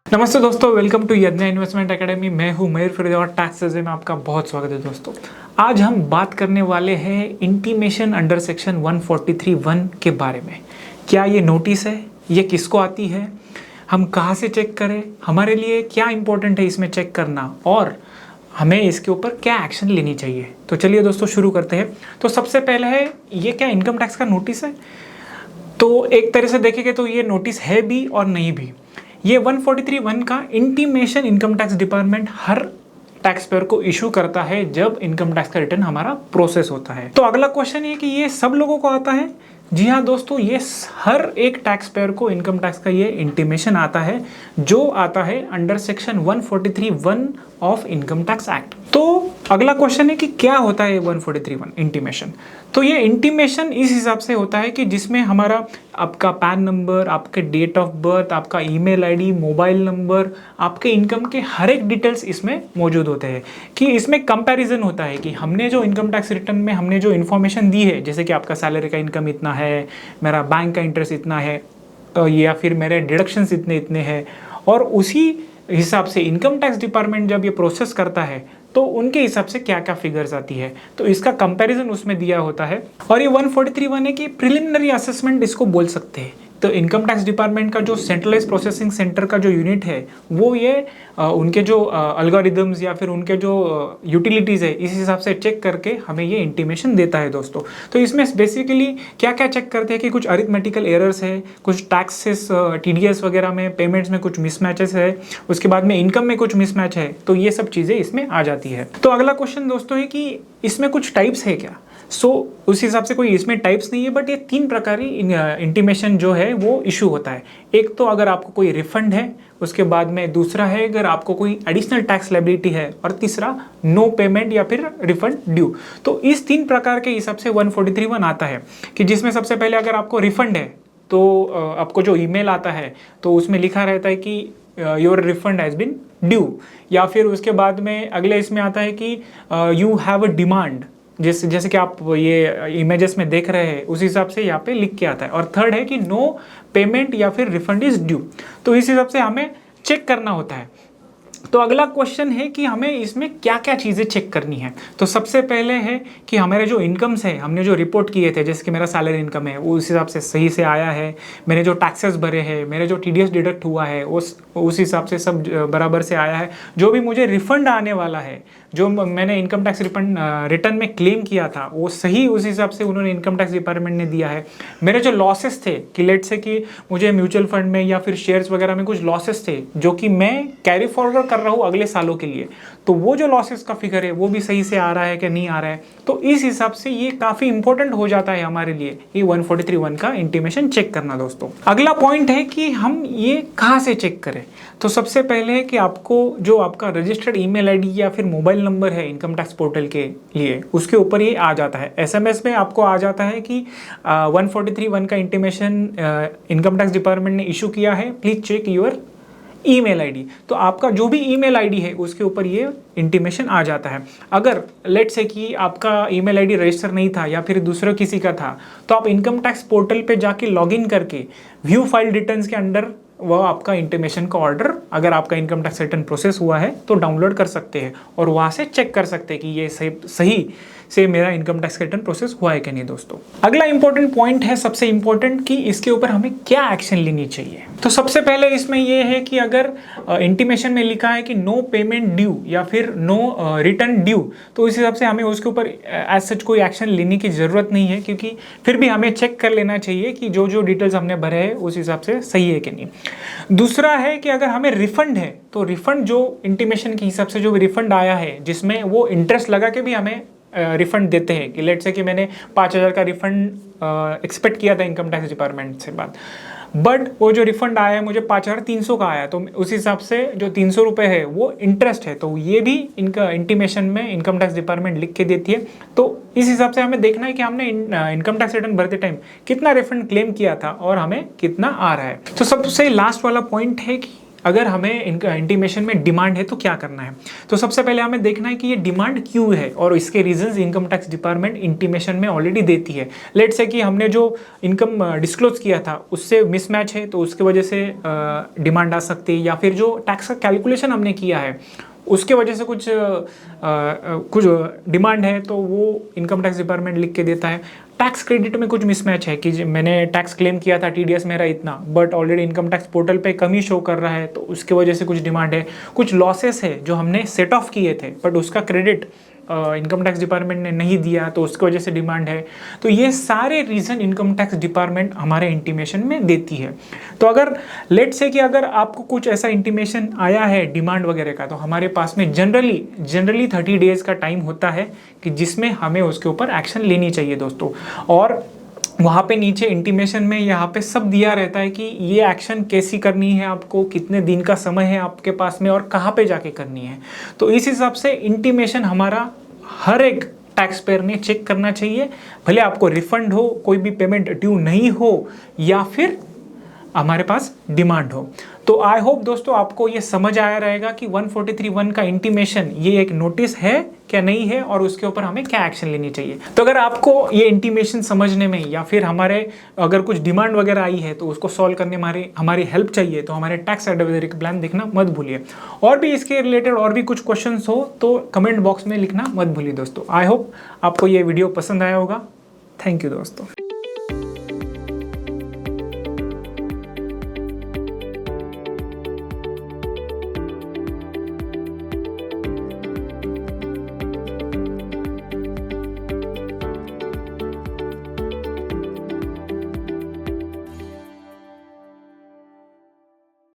नमस्ते दोस्तों, welcome to यज्ञ इन्वेस्टमेंट एकेडमी। मैं हूं मयूर फरीदाबाद, टैक्सेस में आपका बहुत स्वागत है दोस्तों। आज हम बात करने वाले हैं इंटीमेशन अंडर सेक्शन 143(1) के बारे में। क्या ये नोटिस है, ये किसको आती है, हम कहाँ से चेक करें, हमारे लिए क्या इंपॉर्टेंट है इसमें चेक करना और हमें इसके ऊपर क्या एक्शन लेनी चाहिए। तो चलिए दोस्तों शुरू करते हैं। तो सबसे पहले है, ये क्या इनकम टैक्स का नोटिस है? तो एक तरह से देखेंगे तो ये नोटिस है भी और नहीं भी। ये 143(1) का इंटीमेशन इनकम टैक्स डिपार्टमेंट हर टैक्स पेयर को इशू करता है जब इनकम टैक्स का रिटर्न हमारा प्रोसेस होता है। तो अगला क्वेश्चन ये कि ये सब लोगों को आता है? जी हाँ दोस्तों, ये हर एक टैक्स पेयर को इनकम टैक्स का ये इंटीमेशन आता है, जो आता है under section 143(1) of income tax act. तो अगला क्वेश्चन है कि क्या होता है 143(1) इंटीमेशन? तो ये इंटीमेशन इस हिसाब से होता है कि जिसमें हमारा आपका पैन नंबर, आपके डेट ऑफ बर्थ, आपका ईमेल आईडी, मोबाइल नंबर, आपके इनकम के हर एक डिटेल्स इसमें मौजूद होते हैं। कि इसमें कंपैरिजन होता है कि हमने जो इनकम टैक्स रिटर्न में हमने जो इन्फॉर्मेशन दी है, जैसे कि आपका सैलरी का इनकम इतना है, मेरा बैंक का इंटरेस्ट इतना है, या फिर मेरे डिडक्शंस इतने इतने हैं, और उसी हिसाब से इनकम टैक्स डिपार्टमेंट जब ये प्रोसेस करता है तो उनके हिसाब से क्या क्या फिगर्स आती है, तो इसका कंपैरिजन उसमें दिया होता है। और ये 143(1) है कि प्रिलिमिनरी असेसमेंट इसको बोल सकते हैं। तो इनकम टैक्स डिपार्टमेंट का जो सेंट्रलाइज प्रोसेसिंग सेंटर का जो यूनिट है, वो ये उनके जो अल्गोरिदम्स या फिर उनके जो यूटिलिटीज़ है, इस हिसाब से चेक करके हमें ये इंटीमेशन देता है दोस्तों। तो इसमें बेसिकली क्या क्या चेक करते हैं कि कुछ अरिथमेटिकल एरर्स है, कुछ टैक्सेस TDS वगैरह में पेमेंट्स में कुछ मिसमैचेस है, उसके बाद में इनकम में कुछ मिसमैच है, तो ये सब चीज़ें इसमें आ जाती है। तो अगला क्वेश्चन दोस्तों है कि इसमें कुछ टाइप्स है क्या? उस हिसाब से कोई इसमें टाइप्स नहीं है, बट ये 3 प्रकार की इंटीमेशन जो है वो इशू होता है। एक तो अगर आपको कोई रिफंड है, उसके बाद में दूसरा है अगर आपको कोई एडिशनल टैक्स लायबिलिटी है, और तीसरा नो पेमेंट या फिर रिफंड ड्यू। तो इस 3 प्रकार के हिसाब से 143(1) आता है कि जिसमें सबसे पहले अगर आपको रिफंड है तो आपको जो ईमेल आता है तो उसमें लिखा रहता है कि your refund has been due, या फिर उसके बाद में अगले इसमें आता है कि यू हैव अ डिमांड, जैसे कि आप ये इमेजेस में देख रहे हैं उस हिसाब से यहाँ पे लिख के आता है। और थर्ड है कि नो पेमेंट या फिर रिफंड इज ड्यू। तो इस हिसाब से हमें चेक करना होता है। तो अगला क्वेश्चन है कि हमें इसमें क्या क्या चीज़ें चेक करनी है। तो सबसे पहले है कि हमारे जो इनकम्स है, हमने जो रिपोर्ट किए थे, जैसे कि मेरा सैलरी इनकम है वो उस हिसाब से सही से आया है, मैंने जो टैक्सेस भरे हैं, मेरे जो TDS डिडक्ट हुआ है उस हिसाब से सब बराबर से आया है। जो भी मुझे रिफंड आने वाला है, जो मैंने इनकम टैक्स रिटर्न में क्लेम किया था, वो सही उस हिसाब से उन्होंने इनकम टैक्स डिपार्टमेंट ने दिया है। मेरे जो लॉसेस थे कि लेट से कि मुझे म्यूचुअल फंड में या फिर शेयर्स वगैरह में कुछ लॉसेस थे जो कि मैं कैरी फॉरवर्ड कर रहा हूँ अगले सालों के लिए, तो वो जो लॉसेस का फिगर है वो भी सही से आ रहा है कि नहीं आ रहा है। तो इस हिसाब से ये काफ़ी इंपॉर्टेंट हो जाता है हमारे लिए, ये 143(1) का इंटीमेशन चेक करना दोस्तों। अगला पॉइंट है कि हम ये कहाँ से चेक करें। तो सबसे पहले है कि आपको जो आपका रजिस्टर्ड ईमेल आईडी या फिर मोबाइल नंबर है इनकम टैक्स पोर्टल के लिए, उसके ऊपर ये आ जाता है। SMS में आपको आ जाता है कि 143(1) का इंटीमेशन इनकम टैक्स डिपार्टमेंट ने इशू किया है, please check your email ID. तो आपका जो भी ईमेल आईडी है उसके ऊपर ये इंटीमेशन आ जाता है। अगर लेट से कि आपका ईमेल आईडी रजिस्टर नहीं था या फिर दूसरे किसी का था, तो आप इनकम टैक्स पोर्टल पे जाके लॉगिन करके व्यू फाइल रिटर्न्स के अंडर वह आपका इंटीमेशन का ऑर्डर, अगर आपका इनकम टैक्स रिटर्न प्रोसेस हुआ है तो डाउनलोड कर सकते हैं और वहाँ से चेक कर सकते हैं कि ये सही से मेरा इनकम टैक्स रिटर्न प्रोसेस हुआ है कि नहीं दोस्तों। अगला इंपॉर्टेंट पॉइंट है, सबसे इंपॉर्टेंट, कि इसके ऊपर हमें क्या एक्शन लेनी चाहिए। तो सबसे पहले इसमें यह है कि अगर इंटीमेशन में लिखा है कि नो पेमेंट ड्यू या फिर नो रिटर्न ड्यू, तो इस हिसाब से हमें उसके ऊपर एज सच कोई एक्शन लेने की ज़रूरत नहीं है, क्योंकि फिर भी हमें चेक कर लेना चाहिए कि जो जो डिटेल्स हमने भरे हैं उस हिसाब से सही है कि नहीं। दूसरा है कि अगर हमें रिफंड है, तो रिफंड जो इंटीमेशन के हिसाब से जो रिफंड आया है, जिसमें वो इंटरेस्ट लगा के भी हमें रिफंड देते हैं, कि लेट से कि मैंने 5,000 का रिफंड एक्सपेक्ट किया था इनकम टैक्स डिपार्टमेंट से बात, बट वो जो रिफंड आया है मुझे 5,300 का आया, तो उस हिसाब से जो 300 रुपये है वो इंटरेस्ट है, तो ये भी इनका इंटीमेशन में इनकम टैक्स डिपार्टमेंट लिख के देती है। तो इस हिसाब से हमें देखना है कि हमने इनकम टैक्स रिटर्न भरते टाइम कितना रिफंड क्लेम किया था और हमें कितना आ रहा है। तो सबसे लास्ट वाला पॉइंट है कि अगर हमें इंटीमेशन में डिमांड है तो क्या करना है। तो सबसे पहले हमें देखना है कि ये डिमांड क्यों है और इसके reasons income tax department intimation में ऑलरेडी देती है। लेट्स से कि हमने जो इनकम डिस्क्लोज किया था उससे मिसमैच है तो उसके वजह से डिमांड आ सकती है, या फिर जो टैक्स का कैलकुलेशन हमने किया है उसके वजह से कुछ डिमांड है तो वो इनकम टैक्स डिपार्टमेंट लिख के देता है। टैक्स क्रेडिट में कुछ मिसमैच है कि मैंने टैक्स क्लेम किया था, टीडीएस मेरा इतना, but already income tax portal पे कमी शो कर रहा है तो उसके वजह से कुछ डिमांड है। कुछ लॉसेस है जो हमने सेट ऑफ किए थे बट उसका क्रेडिट इनकम टैक्स डिपार्टमेंट ने नहीं दिया तो उसकी वजह से डिमांड है। तो ये सारे रीज़न इनकम टैक्स डिपार्टमेंट हमारे इंटीमेशन में देती है। तो अगर लेट से कि अगर आपको कुछ ऐसा इंटीमेशन आया है डिमांड वगैरह का, तो हमारे पास में जनरली 30 डेज़ का टाइम होता है कि जिसमें हमें उसके ऊपर एक्शन लेनी चाहिए दोस्तों। और वहाँ पे नीचे इंटीमेशन में यहाँ पे सब दिया रहता है कि ये एक्शन कैसी करनी है, आपको कितने दिन का समय है आपके पास में और कहाँ पे जाके करनी है। तो इस हिसाब से इंटीमेशन हमारा हर एक टैक्स पेयर ने चेक करना चाहिए, भले आपको रिफंड हो, कोई भी पेमेंट ड्यू नहीं हो या फिर हमारे पास डिमांड हो। तो आई होप दोस्तों आपको ये समझ आया रहेगा कि 143(1) का इंटीमेशन ये एक नोटिस है क्या नहीं है और उसके ऊपर हमें क्या एक्शन लेनी चाहिए। तो अगर आपको ये इंटीमेशन समझने में या फिर हमारे अगर कुछ डिमांड वगैरह आई है तो उसको सॉल्व करने हमारी हेल्प चाहिए तो हमारे टैक्स एडवाइजरी का प्लान देखना मत भूलिए। और भी इसके रिलेटेड और भी कुछ क्वेश्चन हो तो कमेंट बॉक्स में लिखना मत भूलिए दोस्तों। आई होप आपको ये वीडियो पसंद आया होगा। थैंक यू दोस्तों।